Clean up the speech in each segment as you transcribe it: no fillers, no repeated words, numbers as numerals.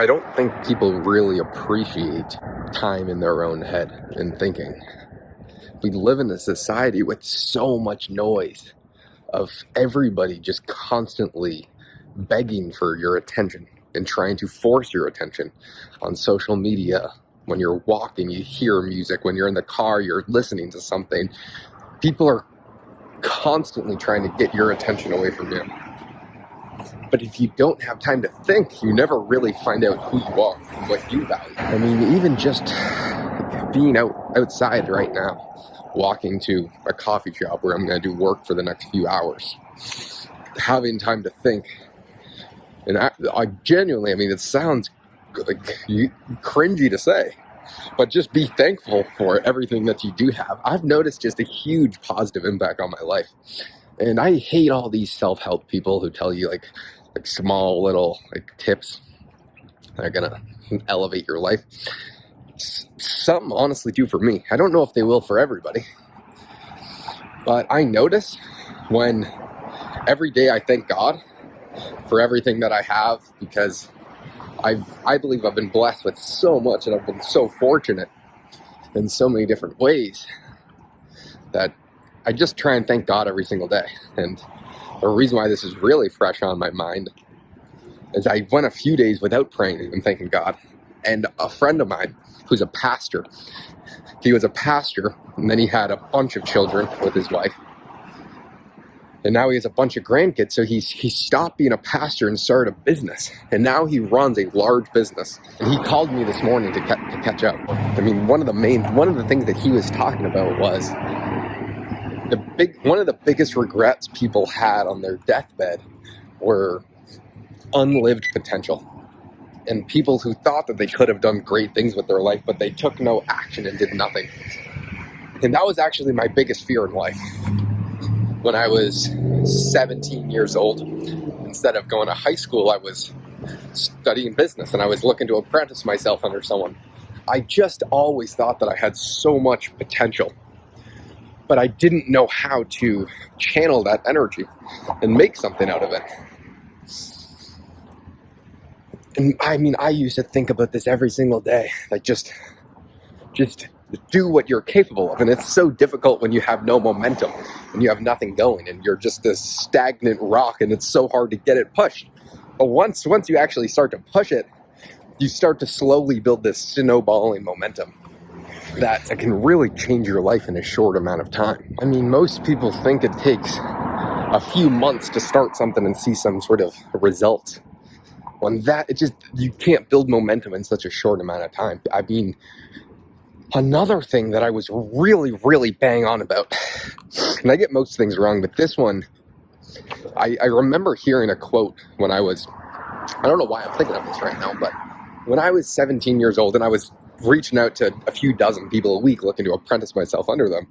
I don't think people really appreciate time in their own head and thinking. We live in a society with so much noise of everybody just constantly begging for your attention and trying to force your attention on social media. When you're walking, you hear music. When you're in the car, you're listening to something. People are constantly trying to get your attention away from you. But if you don't have time to think, you never really find out who you are and what you value. I mean, even just being outside right now, walking to a coffee shop where I'm going to do work for the next few hours, having time to think. And I genuinely, I mean, it sounds like cringy to say, but just be thankful for everything that you do have. I've noticed just a huge positive impact on my life. And I hate all these self-help people who tell you like small little tips that are gonna elevate your life. Some honestly do for me. I don't know if they will for everybody. But I notice when every day I thank God for everything that I have, because I believe I've been blessed with so much and I've been so fortunate in so many different ways that I just try and thank God every single day. And the reason why this is really fresh on my mind is I went a few days without praying and thanking God. And a friend of mine who's a pastor, he was a pastor and then he had a bunch of children with his wife. And now he has a bunch of grandkids. So he stopped being a pastor and started a business. And now he runs a large business. And he called me this morning to catch up. I mean, one of the things that he was talking about was one of the biggest regrets people had on their deathbed were unlived potential. And people who thought that they could have done great things with their life, but they took no action and did nothing. And that was actually my biggest fear in life. When I was 17 years old, instead of going to high school, I was studying business and I was looking to apprentice myself under someone. I just always thought that I had so much potential, but I didn't know how to channel that energy and make something out of it. And I mean, I used to think about this every single day, like just do what you're capable of. And it's so difficult when you have no momentum and you have nothing going and you're just this stagnant rock and it's so hard to get it pushed. But once you actually start to push it, you start to slowly build this snowballing momentum that can really change your life in a short amount of time. I mean, most people think it takes a few months to start something and see some sort of result. When you can't build momentum in such a short amount of time. I mean, another thing that I was really, really bang on about, and I get most things wrong, but this one, I remember hearing a quote when I don't know why I'm thinking of this right now, but when I was 17 years old and I was reaching out to a few dozen people a week looking to apprentice myself under them,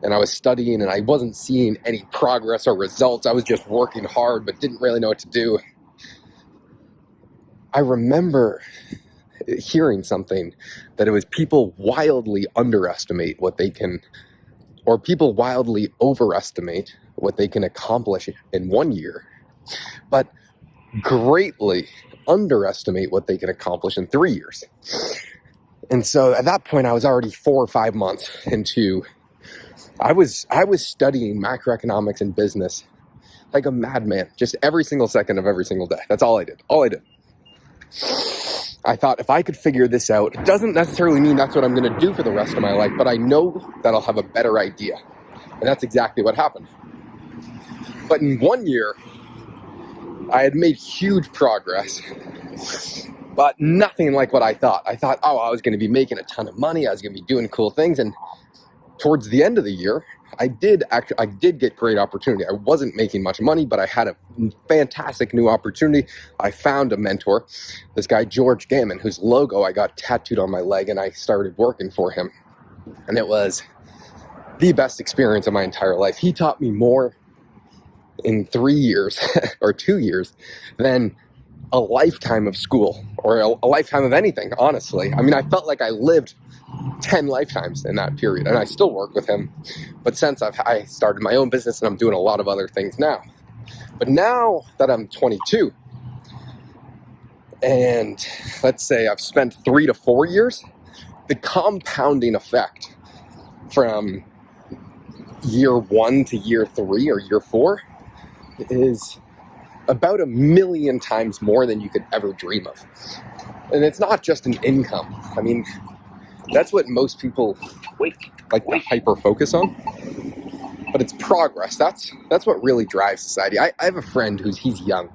and I was studying and I wasn't seeing any progress or results. I was just working hard but didn't really know what to do. I remember hearing something that it was people wildly underestimate what they can, or people wildly overestimate what they can accomplish in 1 year, but greatly underestimate what they can accomplish in 3 years. And so at that point, I was already 4 or 5 months into, I was studying macroeconomics and business like a madman, just every single second of every single day. That's all I did. I thought if I could figure this out, it doesn't necessarily mean that's what I'm going to do for the rest of my life, but I know that I'll have a better idea. And that's exactly what happened. But in 1 year, I had made huge progress, but nothing like what I thought. I thought, I was going to be making a ton of money. I was going to be doing cool things. And towards the end of the year, I did get great opportunity. I wasn't making much money, but I had a fantastic new opportunity. I found a mentor, this guy, George Gammon, whose logo I got tattooed on my leg, and I started working for him. And it was the best experience of my entire life. He taught me more in 3 years or 2 years than a lifetime of school or a lifetime of anything, honestly. I mean, I felt like I lived 10 lifetimes in that period, and I still work with him. But since I started my own business and I'm doing a lot of other things now. But now that I'm 22 and let's say I've spent 3 to 4 years, the compounding effect from year 1 to year 3 or year 4 is about 1,000,000 times more than you could ever dream of. And it's not just an income. I mean, that's what most people like to hyper focus on. But it's progress. That's what really drives society. I have a friend he's young,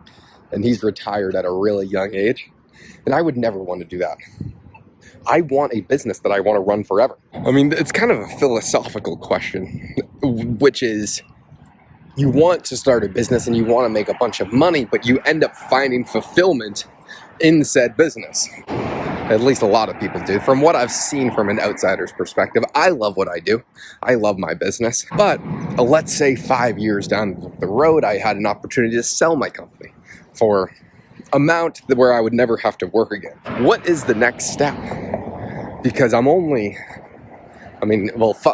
and he's retired at a really young age, and I would never want to do that. I want a business that I want to run forever. I mean, it's kind of a philosophical question, which is, you want to start a business and you want to make a bunch of money, but you end up finding fulfillment in said business. At least a lot of people do. From what I've seen from an outsider's perspective, I love what I do. I love my business. But let's say 5 years down the road, I had an opportunity to sell my company for amount where I would never have to work again. What is the next step? Because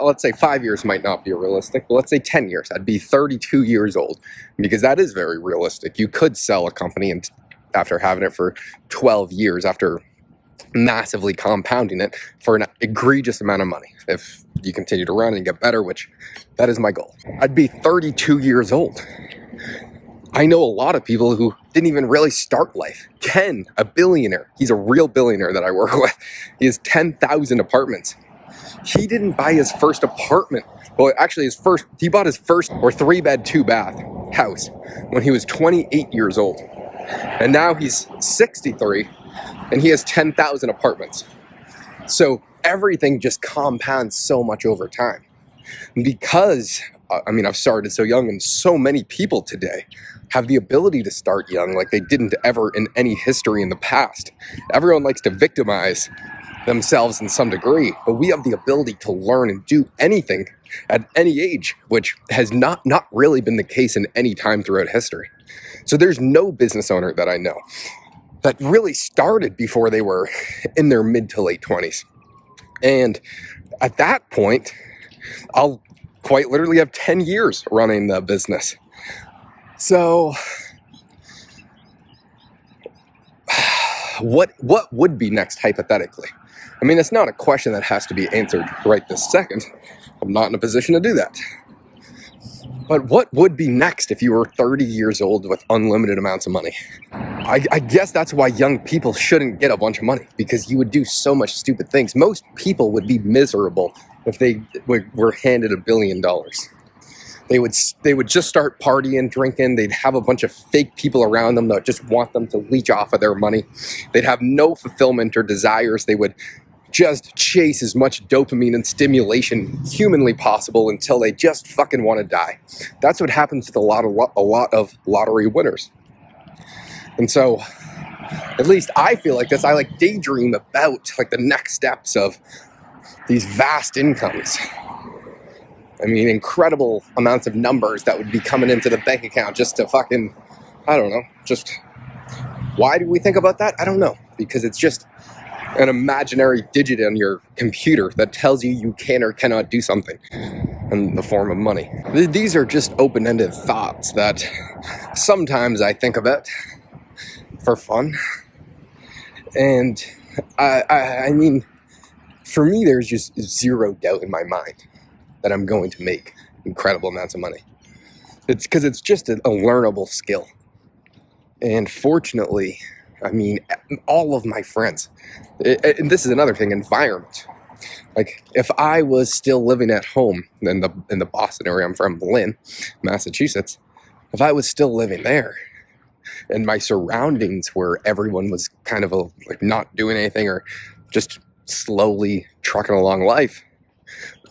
let's say 5 years might not be realistic, but let's say 10 years. I'd be 32 years old, because that is very realistic. You could sell a company and after having it for 12 years, after massively compounding it for an egregious amount of money, if you continue to run and get better, which that is my goal. I'd be 32 years old. I know a lot of people who didn't even really start life. Ken, a billionaire. He's a real billionaire that I work with. He has 10,000 apartments. He didn't buy his first apartment. Well, actually, he bought his first 3-bed, 2-bath house when he was 28 years old. And now he's 63 and he has 10,000 apartments. So everything just compounds so much over time. Because, I've started so young, and so many people today have the ability to start young like they didn't ever in any history in the past. Everyone likes to victimize themselves in some degree, but we have the ability to learn and do anything at any age, which has not really been the case in any time throughout history. So there's no business owner that I know that really started before they were in their mid to late 20s. And at that point, I'll quite literally have 10 years running the business. So what would be next hypothetically? I mean, it's not a question that has to be answered right this second. I'm not in a position to do that. But what would be next if you were 30 years old with unlimited amounts of money? I guess that's why young people shouldn't get a bunch of money, because you would do so much stupid things. Most people would be miserable if they were handed $1 billion. They would just start partying, drinking. They'd have a bunch of fake people around them that just want them to leech off of their money. They'd have no fulfillment or desires. They would just chase as much dopamine and stimulation humanly possible until they just fucking want to die. That's what happens with a lot of lottery winners. And so, at least I feel like this. I like daydream about like the next steps of these vast incomes. I mean, incredible amounts of numbers that would be coming into the bank account just to fucking, I don't know, just, why do we think about that? I don't know, because it's just an imaginary digit on your computer that tells you you can or cannot do something in the form of money. These are just open-ended thoughts that sometimes I think about for fun. And I mean, for me, there's just zero doubt in my mind that I'm going to make incredible amounts of money. It's because it's just a learnable skill. And fortunately, I mean, all of my friends, and this is another thing, environment. Like, if I was still living at home in the Boston area, I'm from Lynn, Massachusetts, if I was still living there, and my surroundings where everyone was kind of like not doing anything or just slowly trucking along life,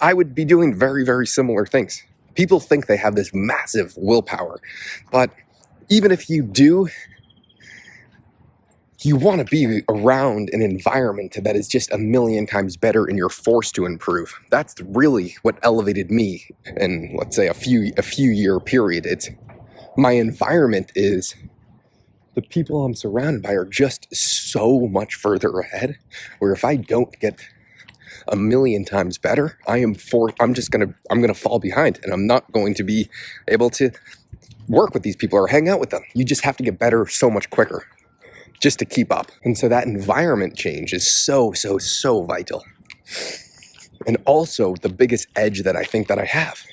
I would be doing very, very similar things. People think they have this massive willpower, but even if you do, you want to be around an environment that is just 1,000,000 times better and you're forced to improve. That's really what elevated me in, let's say, a few year period. It's my environment is the people I'm surrounded by are just so much further ahead, where if I don't get 1,000,000 times better, I'm gonna fall behind, and I'm not going to be able to work with these people or hang out with them. You just have to get better so much quicker. just to keep up. And so that environment change is so vital. And also the biggest edge that I think that I have.